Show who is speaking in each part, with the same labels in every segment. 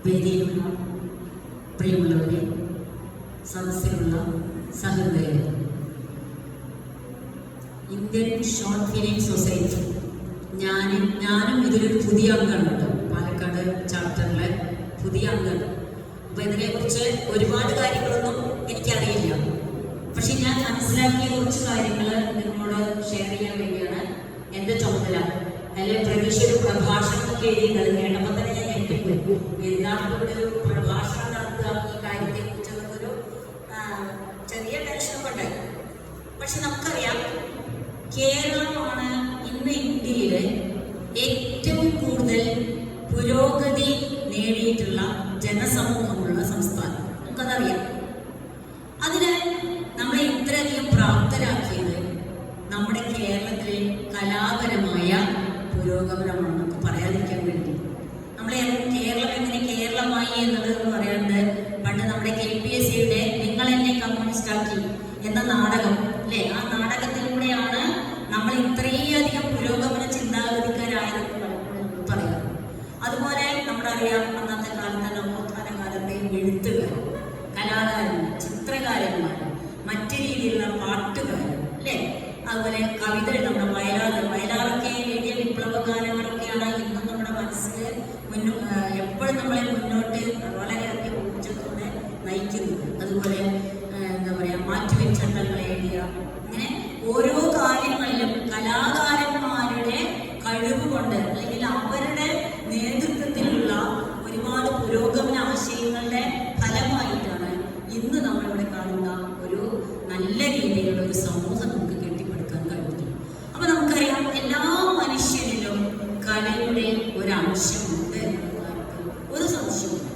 Speaker 1: വേദിയിലുള്ള പ്രിയമുള്ളവരെ, സദസ്സിലുള്ള സഹൃദയരെ, Indian short film society ഞാനും ഇതിലൊരു പുതിയ അംഗമാണ് കേട്ടോ. പാലക്കാട് ചാപ്റ്ററിലെ പുതിയ അംഗം. അപ്പൊ ഇതിനെക്കുറിച്ച് ഒരുപാട് കാര്യങ്ങളൊന്നും എനിക്കറിയില്ല. പക്ഷെ ഞാൻ മനസ്സിലാക്കിയ കുറച്ച് കാര്യങ്ങൾ നിങ്ങളോട് ഷെയർ ചെയ്യാൻ വേണ്ടിയാണ് എൻ്റെ ചുമതല. അതിലെ പ്രതീക്ഷ ഒരു പ്രഭാഷണമൊക്കെ എഴുതിയത് കേട്ടപ്പോൾ തന്നെ ഞാൻ ഞെട്ടിപ്പോയി. എന്താണ് ഇവിടെ ഒരു പ്രഭാഷണം നടത്തുക ഈ കാര്യത്തെ കുറിച്ചൊരു ചെറിയ ടെൻഷനൊക്കെ ഉണ്ടായി. പക്ഷെ നമുക്കറിയാം, കേരളമാണ് ഇന്ന് ഇന്ത്യയിലെ ഏറ്റവും കൂടുതൽ പുരോഗതി നേടിയിട്ടുള്ള ജനസമൂഹമുള്ള സംസ്ഥാനം. നമുക്കതറിയാം. അതിന് നമ്മളെ ഇത്രയധികം പ്രാപ്തരാക്കിയത് നമ്മുടെ കേരളത്തിലെ കലാപരമായ പുരോഗമനമാണ്. നമുക്ക് പറയാതിരിക്കാൻ വേണ്ടി നമ്മളെ കേരളം എങ്ങനെ കേരളമായി എന്നുള്ളത് പറയാണ്ട് പണ്ട് നമ്മുടെ KPSCയുടെ നിങ്ങൾ എന്നെ കമ്മ്യൂണിസ്റ്റ് ആക്കി എന്ന നാടകം അല്ലെ, ആ നാടകത്തിലൂടെയാണ് നമ്മൾ ഇത്രയധികം പുരോഗമന ചിന്താഗതിക്കാരായതെന്ന് പലപ്പോഴും പറയാം. അതുപോലെ നമ്മളറിയാം, അന്നത്തെ കാലത്ത് നവോത്ഥാന കാലത്തെ എഴുത്തുകാർ, കലാകാരന്മാർ, ചിത്രകാരന്മാർ, മറ്റു രീതിയിലുള്ള പാട്ടുകാർ അല്ലേ, അതുപോലെ കവിത, നമ്മുടെ വയലാറൊക്കെ എഴുതിയ വിപ്ലവ ഗാനങ്ങളൊക്കെയാണ് ഇന്നും നമ്മുടെ മനസ്സിൽ എപ്പോഴും നമ്മളെ മുന്നോട്ട് വളരെയധികം ഊർജ്ജത്തോടെ നയിക്കുന്നത്. അതുപോലെ എന്താ പറയുക, മാറ്റുവെച്ചട്ടങ്ങൾ എഴുതിയ, അങ്ങനെ ഓരോ കാര്യങ്ങളിലും കലാകാരന്മാരുടെ കഴിവ് കൊണ്ട് അല്ലെങ്കിൽ അവരുടെ നേതൃത്വത്തിലുള്ള ഒരുപാട് പുരോഗമന ആശയങ്ങളുടെ ഫലമായിട്ടാണ് ഇന്ന് നമ്മളിവിടെ കാണുന്ന ഒരു നല്ല രീതിയിലുള്ള ഒരു സമൂഹം നമുക്ക് കെട്ടിപ്പടുക്കാൻ കഴിയുന്നു. അപ്പൊ നമുക്കറിയാം, എല്ലാ മനുഷ്യരിലും കലയുടെ ഒരംശമുണ്ട് എന്നുള്ളതാണ് ഒരു സംശയമില്ല.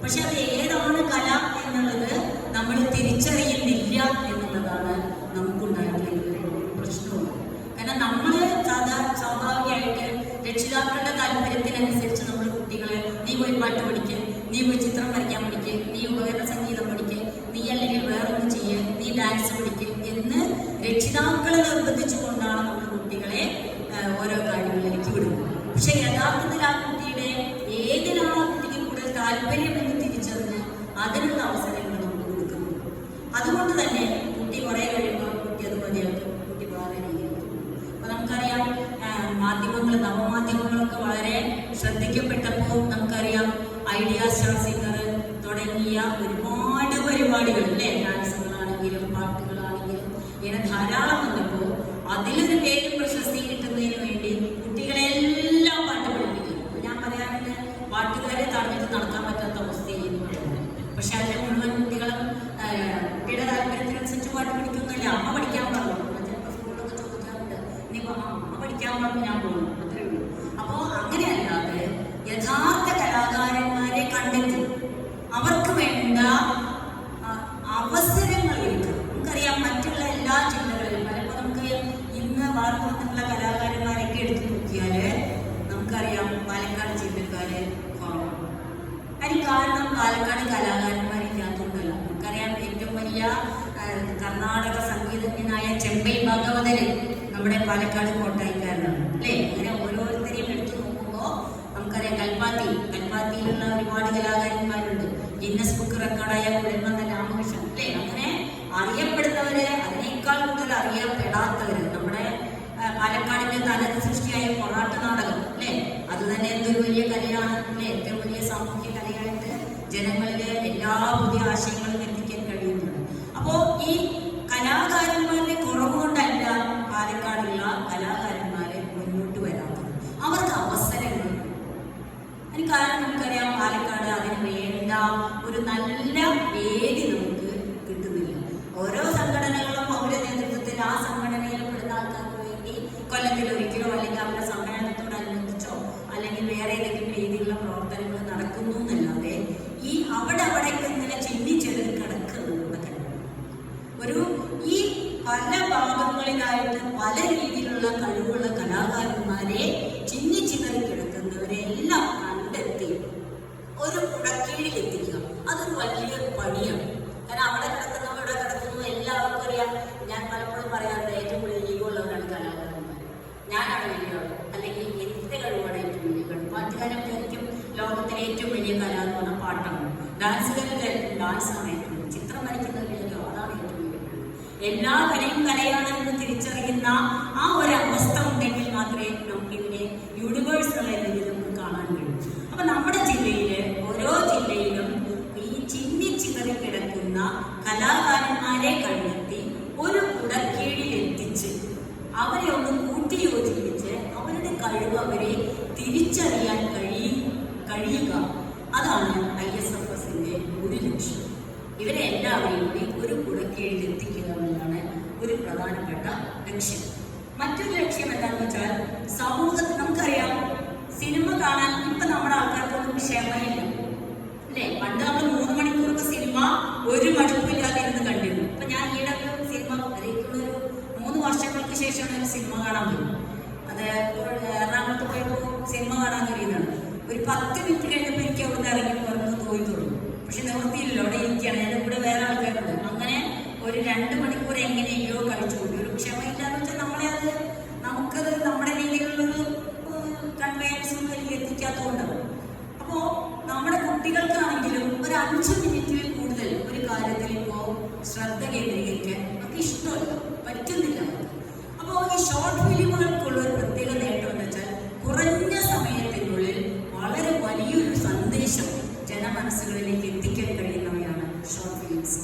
Speaker 1: പക്ഷെ അത് ഏതാണ് കല എന്നുള്ളത് നമ്മൾ തിരിച്ചറിയുന്നില്ല എന്നുള്ളതാണ് നമുക്കുണ്ടായിട്ടുള്ള ഒരു പ്രശ്നവും. കാരണം നമ്മൾ സ്വാഭാവികമായിട്ട് രക്ഷിതാക്കളുടെ താല്പര്യത്തിനനുസരിച്ച് നമ്മൾ കുട്ടികളെ, നീ പോയി പാട്ട് പഠിക്കുക, നീ പോയി ചിത്രം വരയ്ക്കാൻ പഠിക്കുക, നീ ഉപകരണ സംഗീതം പഠിക്കുക, നീ അല്ലെങ്കിൽ വേറൊന്നും ചെയ്യുക, നീ ഡാൻസ് പഠിക്കുക എന്ന് രക്ഷിതാക്കളെ നിർബന്ധിച്ചുകൊണ്ടാണ് നമ്മൾ കുട്ടികളെ ഓരോ കാര്യങ്ങളിലേക്ക് വിടുന്നത്. പക്ഷെ യഥാർത്ഥത്തിൽ ആ കുട്ടിയുടെ ഏതിനാണ് ആ കുട്ടിക്ക് കൂടുതൽ താല്പര്യം എന്ന് തിരിച്ചറിഞ്ഞ് അതിനുള്ള അവസരങ്ങൾ നമ്മൾ കൊടുക്കുന്നു. അതുകൊണ്ട് തന്നെ കുട്ടി കുറെ കഴിയുമ്പോൾ കുട്ടി അത് മതിയാക്കും, കുട്ടി വേറെ രീതിയിൽ. അപ്പൊ നമുക്കറിയാം, നവമാധ്യമങ്ങളൊക്കെ വളരെ ശ്രദ്ധിക്കപ്പെട്ടപ്പോൾ നമുക്കറിയാം, ഐഡിയ സ്റ്റാർ സിംഗർ തുടങ്ങിയ ഒരുപാട് പരിപാടികൾ അല്ലേ, ഡാൻസുകളാണെങ്കിലും പാട്ടുകളാണെങ്കിലും ഇങ്ങനെ ധാരാളം വന്നപ്പോൾ അതിലൊരു പേരും പ്രശസ്തി കിട്ടുന്നതിന് വേണ്ടി കുട്ടികളെല്ലാം പാട്ട് പഠിപ്പിക്കും. ഞാൻ പറയാറുണ്ട്, പാട്ടുകാരെ തടഞ്ഞിട്ട് നടക്കാൻ പറ്റാത്ത അവസ്ഥയിൽ. പക്ഷെ അതിലെ മുഴുവൻ കുട്ടികളും കുട്ടിയുടെ താല്പര്യത്തിനനുസരിച്ച് പാട്ട് പഠിക്കുന്നില്ല. അമ്മ പഠിക്കാൻ പറഞ്ഞു, ചിലപ്പോൾ സ്കൂളിലൊക്കെ ചോദിക്കാറുണ്ട്, ഇനിയിപ്പോൾ അമ്മ പഠിക്കാൻ പറഞ്ഞു ഞാൻ പോകുന്നു, അത്രേ ഉള്ളൂ. അപ്പോൾ അങ്ങനെയല്ലാതെ യഥാർത്ഥ കലാകാരന്മാരെ കണ്ടെത്തി അവർക്ക് വേണ്ട അവസരങ്ങൾ ഒരുക്കുക. നമുക്കറിയാം, മറ്റുള്ള എല്ലാ ജില്ലകളിലും പലപ്പോൾ നമുക്ക് ഇന്ന് വളർന്നു വന്നിട്ടുള്ള കലാകാരന്മാരൊക്കെ എടുത്തു നോക്കിയാൽ നമുക്കറിയാം പാലക്കാട് ജില്ലക്കാര് കുറവാണ്. അതിന് കാരണം പാലക്കാട് കലാകാരന്മാരില്ലാത്തതുകൊണ്ടല്ല. നമുക്കറിയാം, ഏറ്റവും വലിയ കർണാടക സംഗീതജ്ഞനായ ചെമ്പൈ ഭാഗവതര് നമ്മുടെ പാലക്കാട് കോട്ടായിക്കാരനാണ് അല്ലേ. അങ്ങനെ ഓരോരുത്തരെയും എടുത്തു നോക്കുമ്പോൾ നമുക്കറിയാം, കൽപ്പാത്തിയിലുള്ള ഒരുപാട് കലാകാരന്മാരുണ്ട്. ഗിന്നസ് ബുക്ക് റെക്കോർഡായ കുഴൽമന്ദൻ രാമകൃഷ്ണൻ അല്ലേ. അങ്ങനെ അറിയപ്പെടുന്നവര്, അതിനേക്കാൾ കൂടുതൽ അറിയപ്പെടാത്തവര്, നമ്മുടെ പാലക്കാടിന്റെ തനത് സൃഷ്ടിയായ പൊറാട്ട് നാടകം അല്ലേ, അത് തന്നെ എന്തൊരു വലിയ കലയാണ് അല്ലേ. ഏറ്റവും വലിയ സാമൂഹ്യ കലയായിട്ട് ജനങ്ങളിലെ എല്ലാ പുതിയ ആശയങ്ങളും എത്തിക്കാൻ കഴിയുന്നുണ്ട്. അപ്പോ ഈ കലാകാരന്മാരുടെ കുറവ് കൊണ്ടല്ല പാലക്കാടുള്ള കലാകാരന്മാരെ മുന്നോട്ട് വരാത്തത്, അവർക്ക് അവസരങ്ങൾ. അതിന് കാരണം നമുക്കറിയാം, പാലക്കാട് അതിന് വേണ്ട ഒരു നല്ല വേദി നമുക്ക് കിട്ടുന്നില്ല. ഓരോ സംഘടനകളും അവരുടെ നേതൃത്വത്തിൽ ആ സംഘടനയിൽ പെടുന്ന ആൾക്കാർക്ക് വേണ്ടി കൊല്ലത്തിൽ ഒരിക്കലോ അല്ലെങ്കിൽ അവരുടെ സമ്മേളനത്തോടനുബന്ധിച്ചോ അല്ലെങ്കിൽ വേറെ ഏതെങ്കിലും രീതിയിലുള്ള പ്രവർത്തനങ്ങൾ നടക്കുന്നു എന്നല്ലാതെ ഈ അവിടെ ഇങ്ങനെ ചിന്നിച്ചെടുത്ത് കിടക്കുന്നുണ്ട്. ഈ പല ഭാഗങ്ങളിലായിട്ട് പല രീതിയിലുള്ള കഴിവുള്ള കലാകാരന്മാരെ ചിന്നിച്ചിതറി കിടക്കുന്നവരെ എല്ലാം കണ്ടെത്തി ഒരു കുടക്കീഴിൽ എത്തിക്കുക. അതൊരു വലിയൊരു പണിയാണ്. കാരണം അവിടെ കിടക്കുന്നു എല്ലാവർക്കും അറിയാം. ഞാൻ പലപ്പോഴും പറയാറുണ്ട്, ഏറ്റവും കൂടുതൽ ഈഗോയുള്ളവരാണ് കലാകാരന്മാർ. ഞാനാണ് വലിയ ആൾ, അല്ലെങ്കിൽ എന്റെ കഴിവാണ് ഏറ്റവും വലിയ കഴിവ്. പാട്ടുകാരെ വിചാരിക്കും ലോകത്തിലെ ഏറ്റവും വലിയ കല എന്ന് പറഞ്ഞാൽ പാട്ടാണ്. ഡാൻസുകാരുടെ ഡാൻസാണ് ഏറ്റവും, ചിത്രം വരയ്ക്കുന്നവരിലോ അതാണ് ഏറ്റവും വലിയ കല. എല്ലാ കലയും കലയാണ് എന്ന് തിരിച്ചറിയുന്ന ആ ഒരു അവസ്ഥ ഉണ്ടെങ്കിൽ മാത്രമേ നമുക്ക് ഇതിനെ യൂണിവേഴ്സൽ എന്ന രീതിയിൽ നമുക്ക് കാണാൻ കഴിയും. അപ്പൊ നമ്മുടെ ജില്ലയില് ഓരോ ജില്ലയിലും ഈ ചിന്നി കിടക്കുന്ന കലാകാരന്മാരെ കണ്ടെത്തി ഒരു കുടക്കീഴിൽ എത്തിച്ച് അവരെ ഒന്ന് കൂട്ടിയോജിപ്പിച്ച് അവരുടെ കഴിവ് അവരെ തിരിച്ചറിയാൻ കഴിയുക, അതാണ് ISFSന്റെ ഒരു ലക്ഷ്യം. ഇവരെ എല്ലാവരെയും കൂടി ഒരു കുടക്കീഴിൽ എത്തിക്കുക എന്നതാണ് ഒരു പ്രധാനപ്പെട്ട ലക്ഷ്യം. മറ്റൊരു ലക്ഷ്യം എന്താണെന്ന് വെച്ചാൽ സമൂഹത്തിൽ നമുക്കറിയാം, സിനിമ കാണാൻ ഇപ്പൊ നമ്മുടെ ആൾക്കാർക്കൊന്നും ക്ഷമയില്ല അല്ലേ? പണ്ട് നമ്മൾ 3 മണിക്കൂറൊക്കെ സിനിമ ഒരു മടുപ്പില്ലാതെ ഇരുന്ന് കണ്ടിരുന്നു. ഇപ്പൊ ഞാൻ ഈയിടെ സിനിമ ഒരു 3 വർഷങ്ങൾക്ക് ശേഷമാണ് ഒരു സിനിമ കാണാൻ പോയി. അത് എറണാകുളത്ത് പോയപ്പോൾ സിനിമ കാണാൻ കഴിയുന്നതാണ്. ഒരു 10 മിനിറ്റ് കഴിഞ്ഞപ്പോൾ എനിക്ക് അവിടെ നിന്ന് ഇറങ്ങി പുറത്ത് പോയി തുടങ്ങും. പക്ഷെ നിവൃത്തിയില്ലല്ലോ, അവിടെ ഇരിക്കുകയാണ്. എൻ്റെ കൂടെ വേറെ ആൾക്കാരുണ്ട്. അങ്ങനെ ഒരു 2 മണിക്കൂർ എങ്ങനെയൊക്കെയോ കഴിച്ചു കൂടി. ഒരു ക്ഷമയില്ലാന്ന് വെച്ചാൽ നമുക്കത് നമ്മുടെ രീതിയിലുള്ളൊരു കൺവെയൻസ് ഒന്നും എനിക്ക് എത്തിക്കാത്തതുകൊണ്ടാണ്. അപ്പോ നമ്മുടെ കുട്ടികൾക്കാണെങ്കിലും ഒരു 5 മിനിറ്റിൽ കൂടുതൽ ഒരു കാര്യത്തിൽ ഇപ്പോ ശ്രദ്ധ കേന്ദ്രീകരിക്കാൻ നമുക്ക് ഇഷ്ടമല്ല, പറ്റുന്നില്ല. അപ്പോൾ ഈ ഷോർട്ട് ഫിലിമുകൾക്കുള്ള ഒരു പ്രത്യേക നേട്ടം എന്ന് വെച്ചാൽ കുറഞ്ഞ സമയത്തിനുള്ളിൽ വളരെ വലിയൊരു സന്ദേശം ജനമനസ്സുകളിലേക്ക് എത്തിക്കാൻ കഴിയുന്നവയാണ് ഷോർട്ട് ഫിലിംസ്.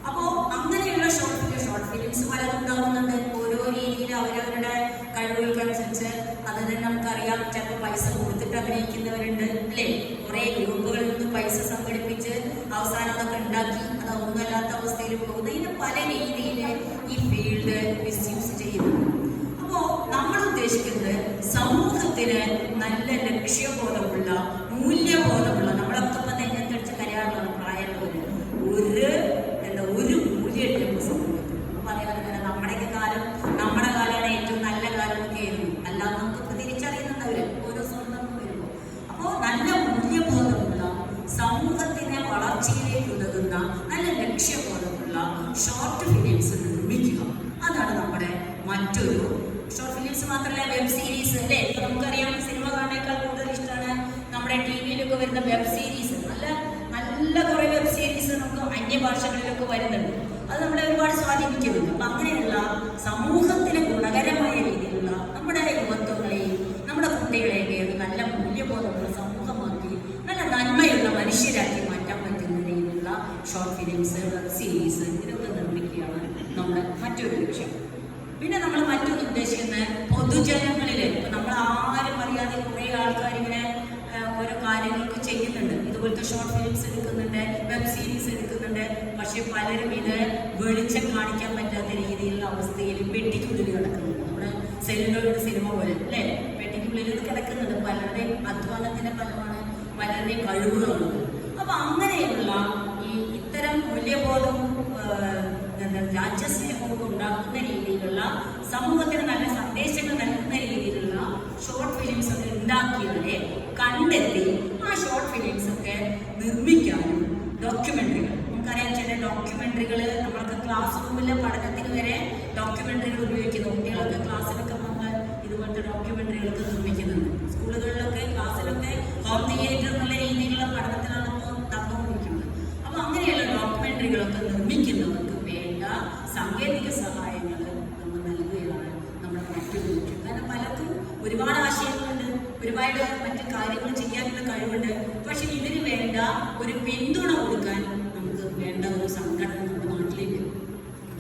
Speaker 1: അപ്പോൾ അങ്ങനെയുള്ള ഷോർട്ട് ഫിലിംസ് പലതുണ്ടാവുന്നുണ്ട്. ഓരോ രീതിയിൽ അവരവരുടെ കഴിവുകൾക്കനുസരിച്ച് അത് തന്നെ നമുക്കറിയാം. ചിലപ്പോൾ പൈസ കൊടുത്തിട്ട് അഭിനയിക്കുന്നവരുണ്ട് അല്ലേ? കുറെ ഗ്രൂപ്പുകളിൽ നിന്ന് പൈസ സംഘടിപ്പിച്ച് അവസാനം അതൊക്കെ ഉണ്ടാക്കി അത് ഒന്നുമല്ലാത്ത അവസ്ഥയിൽ പോകുന്നു. ഇതിന് പല രീതിയിൽ ഈ ഫീൽഡ് മിസ്യൂസ് ചെയ്യുന്നുണ്ട്. അപ്പോൾ നമ്മൾ ഉദ്ദേശിക്കുന്നത് സമൂഹത്തിന് നല്ല ലക്ഷ്യബോധമുള്ള, മൂല്യബോധമുള്ള, നമ്മളൊക്കെ ഇപ്പം നെഞ്ഞത്തടിച്ച് കരയാറുള്ള പ്രായമുള്ളവര് ഒരു മൂല്യമില്ല ഇപ്പോൾ സമൂഹത്തിൽ. അപ്പോൾ അതേപോലെ തന്നെ നമ്മുടെ കാലമാണ് ഏറ്റവും നല്ല കാലം ഒക്കെ ആയിരുന്നു. അല്ലാതെ നമുക്കിപ്പോൾ തിരിച്ചറിയുന്നുണ്ടവര് ഓരോ സ്വന്തം വരുമ്പോൾ. അപ്പോൾ നല്ല മൂല്യബോധമുള്ള, സമൂഹത്തിനെ വളർച്ചയിലേക്ക് ഉതകുന്ന നല്ല ലക്ഷ്യബോധമുള്ള ഷോർട്ട് ഫിലിംസ് നിർമ്മിക്കുക, അതാണ് നമ്മുടെ മറ്റൊരു. ഷോർട്ട് ഫിലിംസ് മാത്രമല്ല, വെബ് സീരീസ് അല്ലേ? ഇപ്പൊ നമുക്കറിയാം, സിനിമ കാണേക്കാൾ കൂടുതൽ ഇഷ്ടമാണ് നമ്മുടെ TV-യിലൊക്കെ വരുന്ന വെബ് സീരീസ്. നല്ല കുറെ വെബ് സീരീസ് നമുക്ക് അന്യഭാഷകളിലൊക്കെ വരുന്നുണ്ട്. അത് നമ്മളെ ഒരുപാട് സ്വാധീനിക്കുന്നുണ്ട്. അപ്പൊ അങ്ങനെയുള്ള സമൂഹത്തിന് ഗുണകരമായ രീതിയിലുള്ള നമ്മുടെ യുവത്വങ്ങളെയും നമ്മുടെ കുട്ടികളെയൊക്കെ ഒരു നല്ല മൂല്യബോധമുള്ള സമൂഹമാക്കി നല്ല നന്മയുള്ള മനുഷ്യരാക്കി മാറ്റാൻ പറ്റുന്ന രീതിയിലുള്ള ഷോർട്ട് ഫിലിംസ്, വെബ് സീരീസ് ഇതൊക്കെ നിർമ്മിക്കുകയാണ് നമ്മുടെ മറ്റൊരു ലക്ഷ്യം. പിന്നെ നമ്മൾ മറ്റൊന്ന് ഉദ്ദേശിക്കുന്നത് പൊതുജനങ്ങളില്, ഇപ്പൊ നമ്മൾ ആരും അറിയാതെ കുറെ ആൾക്കാർ ഇങ്ങനെ ഓരോ കാര്യങ്ങൾക്ക് ചെയ്യുന്നുണ്ട്. ഇതുപോലത്തെ ഷോർട്ട് ഫിലിംസ് എടുക്കുന്നുണ്ട്, വെബ് സീരീസ് എടുക്കുന്നുണ്ട്. പക്ഷെ പലരും ഇത് വെളിച്ചം കാണിക്കാൻ പറ്റാത്ത രീതിയിലുള്ള അവസ്ഥയിൽ പെട്ടിക്കുള്ളിൽ കിടക്കുന്നുണ്ട്. നമ്മുടെ സെല്ലുകളുടെ സിനിമ പോലെ അല്ലേ? പെട്ടിക്കുള്ളിൽ ഇത് കിടക്കുന്നുണ്ട്. പലരുടെയും അധ്വാനത്തിന്റെ ഫലമാണ്, പലരുടെയും കഴിവുകളുണ്ട്. അപ്പൊ അങ്ങനെയുള്ള ഇത്തരം മൂല്യബോധവും രാജ്യസ്നേഹവും ഉണ്ടാക്കുന്ന രീതിയിലുള്ള, സമൂഹത്തിന് നല്ല സന്ദേശങ്ങൾ നൽകുന്ന രീതിയിലുള്ള ഷോർട്ട് ഫിലിംസ് ഒക്കെ ഉണ്ടാക്കിയവരെ കണ്ടെത്തി ആ ഷോർട്ട് ഫിലിംസ് ഒക്കെ നിർമ്മിക്കാനും ഡോക്യുമെന്ററികൾ, നമുക്കറിയാം ചില ഡോക്യുമെന്ററികൾ നമ്മൾക്ക് ക്ലാസ് റൂമിലെ പഠനത്തിന് വരെ ഡോക്യുമെന്ററികൾ ഉപയോഗിക്കുന്നു. കുട്ടികളൊക്കെ ക്ലാസ്സിലൊക്കെ നമ്മൾ ഇതുപോലത്തെ ഡോക്യുമെന്ററികളൊക്കെ നിർമ്മിക്കുന്നുണ്ട്. സ്കൂളുകളിലൊക്കെ ക്ലാസ്സിലൊക്കെ ഹോം തിയേറ്റർ എന്നുള്ള രീതിയിലുള്ള പഠനത്തിലാണ് ഇപ്പോൾ നടന്നുകൊണ്ടിരിക്കുന്നത്. അപ്പൊ അങ്ങനെയുള്ള ഡോക്യുമെന്ററികളൊക്കെ നിർമ്മിക്കുന്നവർക്ക് വേണ്ട സാങ്കേതിക സഹായങ്ങൾ നമ്മൾ നൽകുകയാണ് നമ്മുടെ മറ്റൊരു ലക്ഷ്യം. കാരണം പലർക്കും ഒരുപാട് ആശയങ്ങളുണ്ട്, ഒരുപാട് മറ്റു കാര്യങ്ങൾ ചെയ്യാനുള്ള കഴിവുണ്ട്. പക്ഷെ ഇതിന് വേണ്ട ഒരു പിന്തുണ കൊടുക്കാൻ നമുക്ക് വേണ്ട ഒരു സംഘടന നമ്മുടെ നാട്ടിലേക്ക്.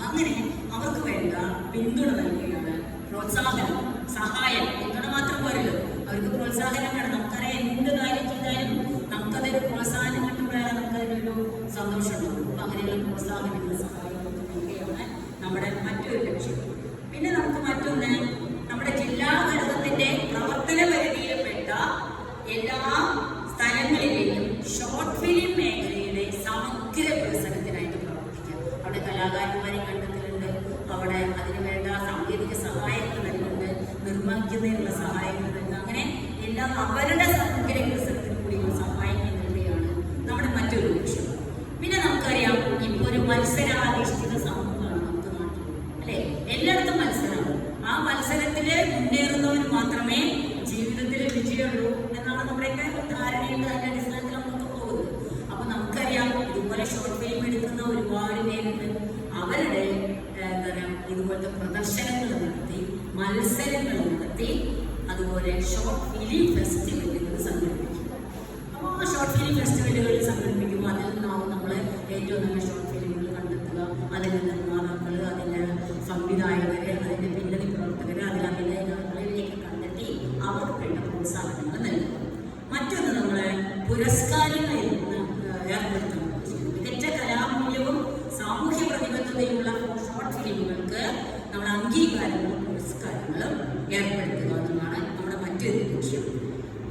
Speaker 1: അങ്ങനെ അവർക്ക് വേണ്ട പിന്തുണ നൽകുകയാണ്, പ്രോത്സാഹനം, സഹായം. പിന്തുണ മാത്രം പോരല്ലോ, അവർക്ക് പ്രോത്സാഹനം വേണം. നമുക്കറിയാം, എന്ത് കാര്യം ചെയ്താലും നമുക്കതൊരു പ്രോത്സാഹനം കിട്ടുമ്പോഴാണ് നമുക്കതിനൊരു സന്തോഷം ഉണ്ടാവും. അപ്പൊ അങ്ങനെയുള്ള പ്രോത്സാഹനങ്ങൾ, സഹായങ്ങൾ നൽകുകയാണ് നമ്മുടെ മറ്റൊരു ലക്ഷ്യം. പിന്നെ നമുക്ക് മറ്റൊന്ന്, നമ്മുടെ ജില്ലാ ഘടകത്തിന്റെ പ്രവർത്തന പരിധിയിൽപ്പെട്ട എല്ലാ സ്ഥലങ്ങളിലെയും ഷോർട്ട് ഫിലിം മേഖലയുടെ സമഗ്ര വികസനത്തിനായിട്ട് പ്രവർത്തിക്കാം. അവിടെ കലാകാരന്മാരെ കണ്ടെത്തലുണ്ട്, അവിടെ അതിനുവേണ്ട സാങ്കേതിക സഹായങ്ങൾ നൽകുന്നുണ്ട്, നിർമ്മിക്കുന്നതിനുള്ള സഹായങ്ങൾ നൽകുക. അങ്ങനെ എല്ലാം അവരുടെ സമഗ്ര വികസനത്തിന് കൂടിയുള്ള സഹായങ്ങൾ നൽകുകയാണ് നമ്മുടെ മറ്റൊരു ലക്ഷ്യം. പിന്നെ നമുക്കറിയാം, ഇപ്പൊ ഒരു മത്സരാധിഷ്ഠിത സമൂഹമാണ് നമുക്ക് നാട്ടിൽ അല്ലെ? എല്ലായിടത്തും മത്സരമാണ്. ആ മത്സരത്തില് മുന്നേറുന്നവർ മാത്രമേ ജീവിതത്തിൽ വിജയമുള്ളൂ എന്നാണ് നമ്മുടെയൊക്കെ ധാരണയുണ്ട്. അതിന്റെ അടിസ്ഥാനത്തിൽ അതിനിടെ എന്താ പറയുക, ഇതുപോലത്തെ പ്രദർശനങ്ങൾ നടത്തി, മത്സരങ്ങൾ നടത്തി, അതുപോലെ ഷോർട്ട് ഫിലിം ഫെസ്റ്റിവലുകൾ സംഘടിപ്പിക്കും. അപ്പോൾ ആ ഷോർട്ട് ഫിലിം ഫെസ്റ്റിവലുകൾ സംഘടിപ്പിക്കുമ്പോൾ അതിൽ നിന്നാവും നമ്മൾ ഏറ്റവും നല്ല ഷോർട്ട് ഫിലിമുകൾ കണ്ടെത്തുക, അതിൻ്റെ നിർമ്മാതാക്കൾ, അതിൻ്റെ സംവിധായകർ, അതിൻ്റെ പിന്നണി പ്രവർത്തകർ, അതിൽ അഭിനയങ്ങളിലേക്ക് കണ്ടെത്തി അവർക്ക് വേണ്ട പ്രോത്സാഹനങ്ങൾ നൽകുക. മറ്റൊന്ന് നമ്മളെ പുരസ്കാരങ്ങളിൽ ഏർപ്പെടുത്തുന്നത് മികച്ച കലാമൂല്യവും സാമൂഹ്യ പ്രതിബദ്ധതയുള്ള ഷോർട്ട് ഫിലിമുകൾക്ക് നമ്മൾ അംഗീകാരങ്ങളും പുരസ്കാരങ്ങളും ഏർപ്പെടുത്തുക എന്നതാണ് നമ്മുടെ മറ്റൊരു ലക്ഷ്യം.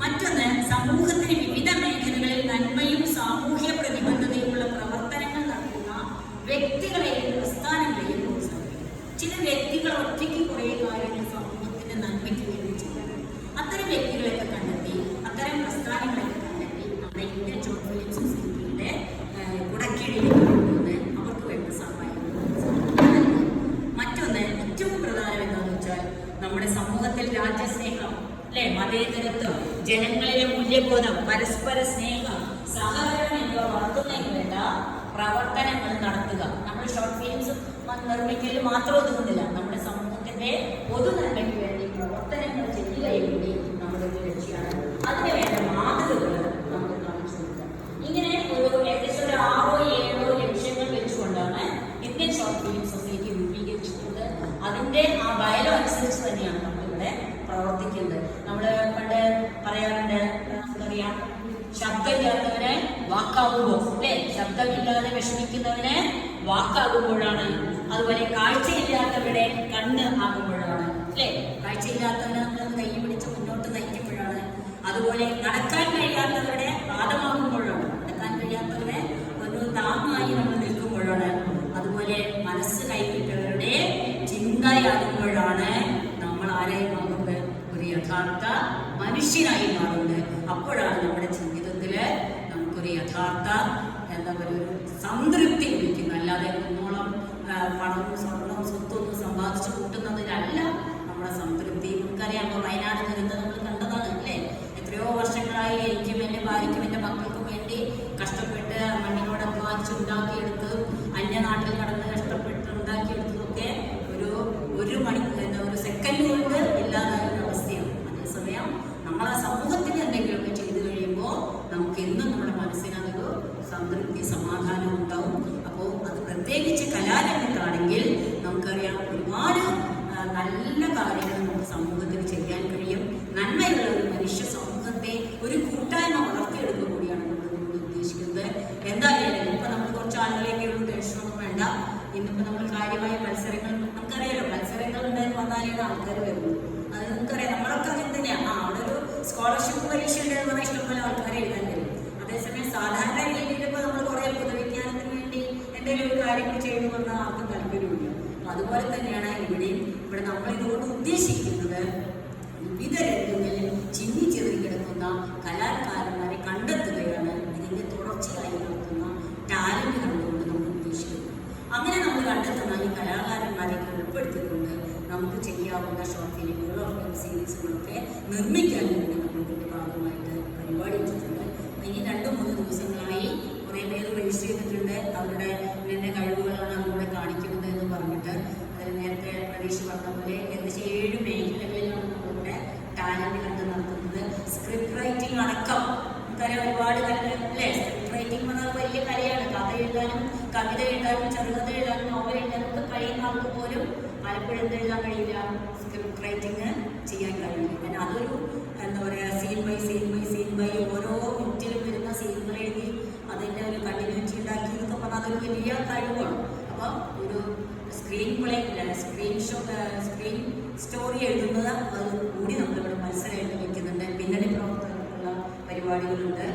Speaker 1: മറ്റൊന്ന് സമൂഹത്തിന് വിവിധ മേഖലകളിൽ നന്മയും സാമൂഹ്യ പ്രതിബദ്ധതയുമുള്ള പ്രവർത്തനങ്ങൾ നടത്തുന്ന വ്യക്തികളെയും പ്രസ്ഥാനങ്ങളെയും പ്രോത്സാഹിപ്പിക്കും. ചില വ്യക്തികൾ ഒറ്റയ്ക്ക് കുറേ കാര്യങ്ങൾ സമൂഹത്തിന്റെ നന്മയ്ക്ക് വേണ്ടി ചെയ്യും. അത്തരം വ്യക്തികളെയൊക്കെ കണ്ടെത്തി, അത്തരം പ്രസ്ഥാനങ്ങളെയൊക്കെ കണ്ടെത്തി നമ്മുടെ ഇന്ത്യൻ ഷോർട്ട് ഫിലിം സൊസൈറ്റിയുടെ കുടക്കീഴിലേക്ക് കൊണ്ടുവന്ന് അവർക്ക് വേണ്ട സഹായങ്ങൾ. മറ്റൊന്ന് ഏറ്റവും പ്രധാനം എന്താണെന്ന് വെച്ചാൽ നമ്മുടെ സമൂഹത്തിൽ രാജ്യസ്നേഹം, അല്ലെ, മതേതരത്വം, ജനങ്ങളിലെ മൂല്യബോധം, പരസ്പര സ്നേഹം, സഹകരണം എന്നിവ വളർത്തുന്നതിന് വേണ്ട പ്രവർത്തനങ്ങൾ നടത്തുക. നമ്മൾ ഷോർട്ട് ഫിലിംസ് നിർമ്മിക്കൽ മാത്രം ഒതുങ്ങുന്നില്ല, നമ്മുടെ സമൂഹത്തിന്റെ പൊതു നന്മയ്ക്ക് വേണ്ടി പ്രവർത്തനങ്ങൾ ചെയ്യുകയും കൂടി നമ്മുടെ ഒരു ലക്ഷ്യമാണ്. അതിന് വേണ്ട മാതൃകകൾ നമുക്ക് കാണിച്ചു കൊടുക്കുക. ഇങ്ങനെ ഏകദേശം ഒരു 6-7 ലക്ഷ്യങ്ങൾ വെച്ചുകൊണ്ടാണ് ഇന്ത്യൻ ഷോർട്ട് ഫിലിം സൊസൈറ്റി രൂപീകരിച്ചിട്ടുള്ളത്. അതിന്റെ ആ ബയലോ അനുസരിച്ച് തന്നെയാണ് നമ്മളിവിടെ പ്രവർത്തിക്കുന്നത്. നമ്മൾ പണ്ട് പറയാറുണ്ട്, നമുക്കറിയാം, ശബ്ദമില്ലാത്തവന് വാക്കാകുമ്പോൾ, അല്ലെ, ശബ്ദമില്ലാതെ വിഷമിക്കുന്നവന് വാക്കാകുമ്പോഴാണ്. അതുപോലെ കാഴ്ചയില്ലാത്തവരുടെ കണ്ണ് ആകുമ്പോഴാണ്, അല്ലെ, കാഴ്ചയില്ലാത്തവന് നമ്മൾ കൈ പിടിച്ച് മുന്നോട്ട് നയിക്കുമ്പോഴാണ്. അതുപോലെ നടക്കാൻ കഴിയാത്തവരുടെ പാദമാകുമ്പോഴാണ്, നടക്കാൻ കഴിയാത്തവരെ ഒരു താങ്ങായി നമ്മൾ നിൽക്കുമ്പോഴാണ്. അതുപോലെ മനസ്സ് കൈവിട്ടവരുടെ ചിന്തയാകുമ്പോഴാണ് നമ്മൾ ആരായി മാറുന്നത്, ഒരു യഥാർത്ഥ മനുഷ്യനായി മാറുന്നത്. അപ്പോഴാണ് നമ്മുടെ ജീവിതത്തില് നമുക്കൊരു യഥാർത്ഥ എന്താ പറയുക, ഒരു സംതൃപ്തി ലഭിക്കുന്നത്. അല്ലാതെ കുന്നോളം പണവും സ്വർണവും സ്വത്തൊന്നും സമ്പാദിച്ചു കൂട്ടുന്നതിലല്ല നമ്മുടെ സംതൃപ്തി. നമുക്കറിയാം, ഇപ്പോൾ വയനാട് ദുരന്തം നമ്മൾ കണ്ടതാണ്, അല്ലേ? എത്രയോ വർഷങ്ങളായി എനിക്കും എൻ്റെ ഭാര്യയ്ക്കും എൻ്റെ മക്കൾക്കും വേണ്ടി കഷ്ടപ്പെട്ട് മണ്ണിനോട് അധ്വാനിച്ച് ഉണ്ടാക്കിയെടുത്തതും അന്യനാട്ടിൽ കടന്ന് കഷ്ടപ്പെട്ട് ഉണ്ടാക്കിയെടുത്തതൊക്കെ ഒരു സെക്കൻഡ് കൊണ്ട് ഇല്ലാതായ ഒരു അവസ്ഥയാണ്. അതേസമയം നമ്മളെ സമൂഹത്തിന് എന്തെങ്കിലുമൊക്കെ ചെയ്തു കഴിയുമ്പോൾ നമുക്ക് എന്നും നമ്മുടെ മനസ്സിനതൊരു സംതൃപ്തി, സമാധാനം ഉണ്ടാവും. അപ്പോൾ അത് പ്രത്യേകിച്ച് കലാരംഗത്താണെങ്കിൽ നമുക്കറിയാം, ഒരുപാട് നല്ല കാര്യങ്ങൾ നമുക്ക് സമൂഹത്തിന് ചെയ്യാൻ കഴിയും. നന്മയുള്ള ഒരു മനുഷ്യ സമൂഹത്തെ, ഒരു കൂട്ടായ്മ വളർത്തിയെടുക്കുക കൂടിയാണ് നമ്മൾ ഉദ്ദേശിക്കുന്നത്. എന്തായാലും ഇപ്പൊ നമ്മൾ കുറച്ച് ആളുകളെയൊക്കെ ഒരു ടെൻഷനൊന്നും വേണ്ട. ഇന്നിപ്പോ നമ്മൾ കാര്യമായ മത്സരങ്ങൾ, നമുക്കറിയാലോ, മത്സരങ്ങൾ ഉണ്ടായി വന്നാലാണ് ആൾക്കാർ വരുന്നത്. അത് നമുക്കറിയാം, നമ്മളൊക്കെ അങ്ങനെ തന്നെയാണ്. അവിടെ ഒരു സ്കോളർഷിപ്പ് പരീക്ഷ ഉണ്ടെന്ന് പറഞ്ഞാൽ ഇഷ്ടംപോലെ ആൾക്കാരെ എഴുതാൻ വരും. അതേസമയം സാധാരണ രീതിയിൽ ഇപ്പോൾ നമ്മൾ കുറെ പൊതുവിജ്ഞാനത്തിന് വേണ്ടി എന്തെങ്കിലും ഒരു കാര്യങ്ങൾ ചെയ്തു വന്നാൽ ആർക്കും താല്പര്യമില്ല. അപ്പൊ അതുപോലെ തന്നെയാണ് ഇവിടെ നമ്മൾ ഇതുകൊണ്ട് ഉദ്ദേശിക്കുന്നത് വിവിധ രംഗങ്ങളിൽ ചിന്നിച്ചെറിഞ്ഞ് കിടക്കുന്ന കലാകാരന്മാരെ കണ്ടെത്തുകയാണ്. ഇതിന്റെ തുടർച്ചയായി നടത്തുന്ന ടാലന്റ് കണ്ടുകൊണ്ട് നമ്മൾ ഉദ്ദേശിക്കുന്നത്. അങ്ങനെ നമ്മൾ കണ്ടെത്തുന്ന ഈ കലാകാരന്മാരെ ഉൾപ്പെടുത്തിക്കൊണ്ട് നമുക്ക് ചെയ്യാവുന്ന ഷോർട്ട് ഫിലിമുകളോ വെബ് സീരീസുകളൊക്കെ നിർമ്മിക്കാൻ വേണ്ടി നമ്മളിതിൻ്റെ ഭാഗമായിട്ട് പരിപാടി വെച്ചിട്ടുണ്ട്. ഇനി 2-3 ദിവസങ്ങളായി കുറേ പേര് രജിസ്റ്റർ ചെയ്തിട്ടുണ്ട്. അവരുടെ ഇതിൻ്റെ കഴിവുകളാണ് നമ്മളിവിടെ കാണിക്കുന്നത് എന്ന് പറഞ്ഞിട്ട്. അതിൽ നേരത്തെ പ്രതീക്ഷ പറഞ്ഞ പോലെ ഏകദേശം 7 മേഖലകളിലാണ് നമ്മളിവിടെ ടാലന്റ് കണ്ട് നടത്തുന്നത്. സ്ക്രിപ്റ്റ് റൈറ്റിംഗ് അടക്കം നമുക്കറിയാം, ഒരുപാട് കാര്യങ്ങൾ, അല്ലേ? സ്ക്രിപ്റ്റ് റൈറ്റിംഗ് പറഞ്ഞാൽ വലിയ കലയാണ്. കഥ എഴുതാനും കവിത എഴുതാനും ചെറുകഥ എഴുതാനും നോവൽ എഴുതാനും ഒക്കെ കഴിയുന്ന ആൾക്ക് പോലും പലപ്പോഴും എന്തെഴുതാൻ കഴിയില്ല, സ്ക്രിപ്റ്റ് റൈറ്റിംഗ് ചെയ്യാൻ കഴിയില്ല. പിന്നെ അതൊരു എന്താ പറയുക, സീൻ ബൈ ഓരോ മിനിറ്റിലും വരുന്ന സീനുകൾ എഴുതി അതിൻ്റെ ഒരു കണ്ടിന്യൂറ്റി ഉണ്ടാക്കി എന്നൊക്കെ പറഞ്ഞാൽ അതൊരു വലിയ കഴിവാണ്. അപ്പം ഒരു സ്ക്രീൻ സ്റ്റോറി എഴുതുന്നത് അത് കൂടി നമ്മളിവിടെ മത്സരമായിട്ട് വയ്ക്കുന്നുണ്ട്. പിന്നണി പ്രവർത്തനത്തിലുള്ള പരിപാടികളുണ്ട്.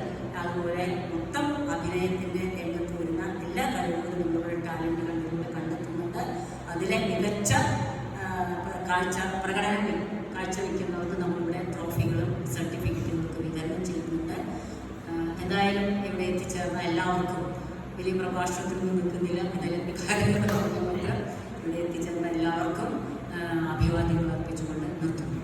Speaker 1: അതുപോലെ മൊത്തം അഭിനയത്തിൻ്റെ രംഗത്ത് വരുന്ന എല്ലാ കഴിവുകളും നമ്മളിവിടെ ടാലന്റ് കണ്ടിലൂടെ കണ്ടെത്തുന്നുണ്ട്. അതിലെ മികച്ച പ്രകടനങ്ങൾ കാഴ്ചവെക്കുന്നവർക്ക് നമ്മളിവിടെ ട്രോഫികളും സർട്ടിഫിക്കറ്റുകളും ഒക്കെ വിതരണം ചെയ്യുന്നുണ്ട്. എന്തായാലും ഇവിടെ എത്തിച്ചേർന്ന എല്ലാവർക്കും വലിയ പ്രഭാഷണത്തിനൊന്നും നിൽക്കുന്നില്ല, അതിലെ കാര്യങ്ങൾ പറഞ്ഞുകൊണ്ട് ഇവിടെ എത്തിച്ചേർന്ന എല്ലാവർക്കും അഭിവാദ്യങ്ങൾ അർപ്പിച്ചുകൊണ്ട് നിർത്തുന്നു.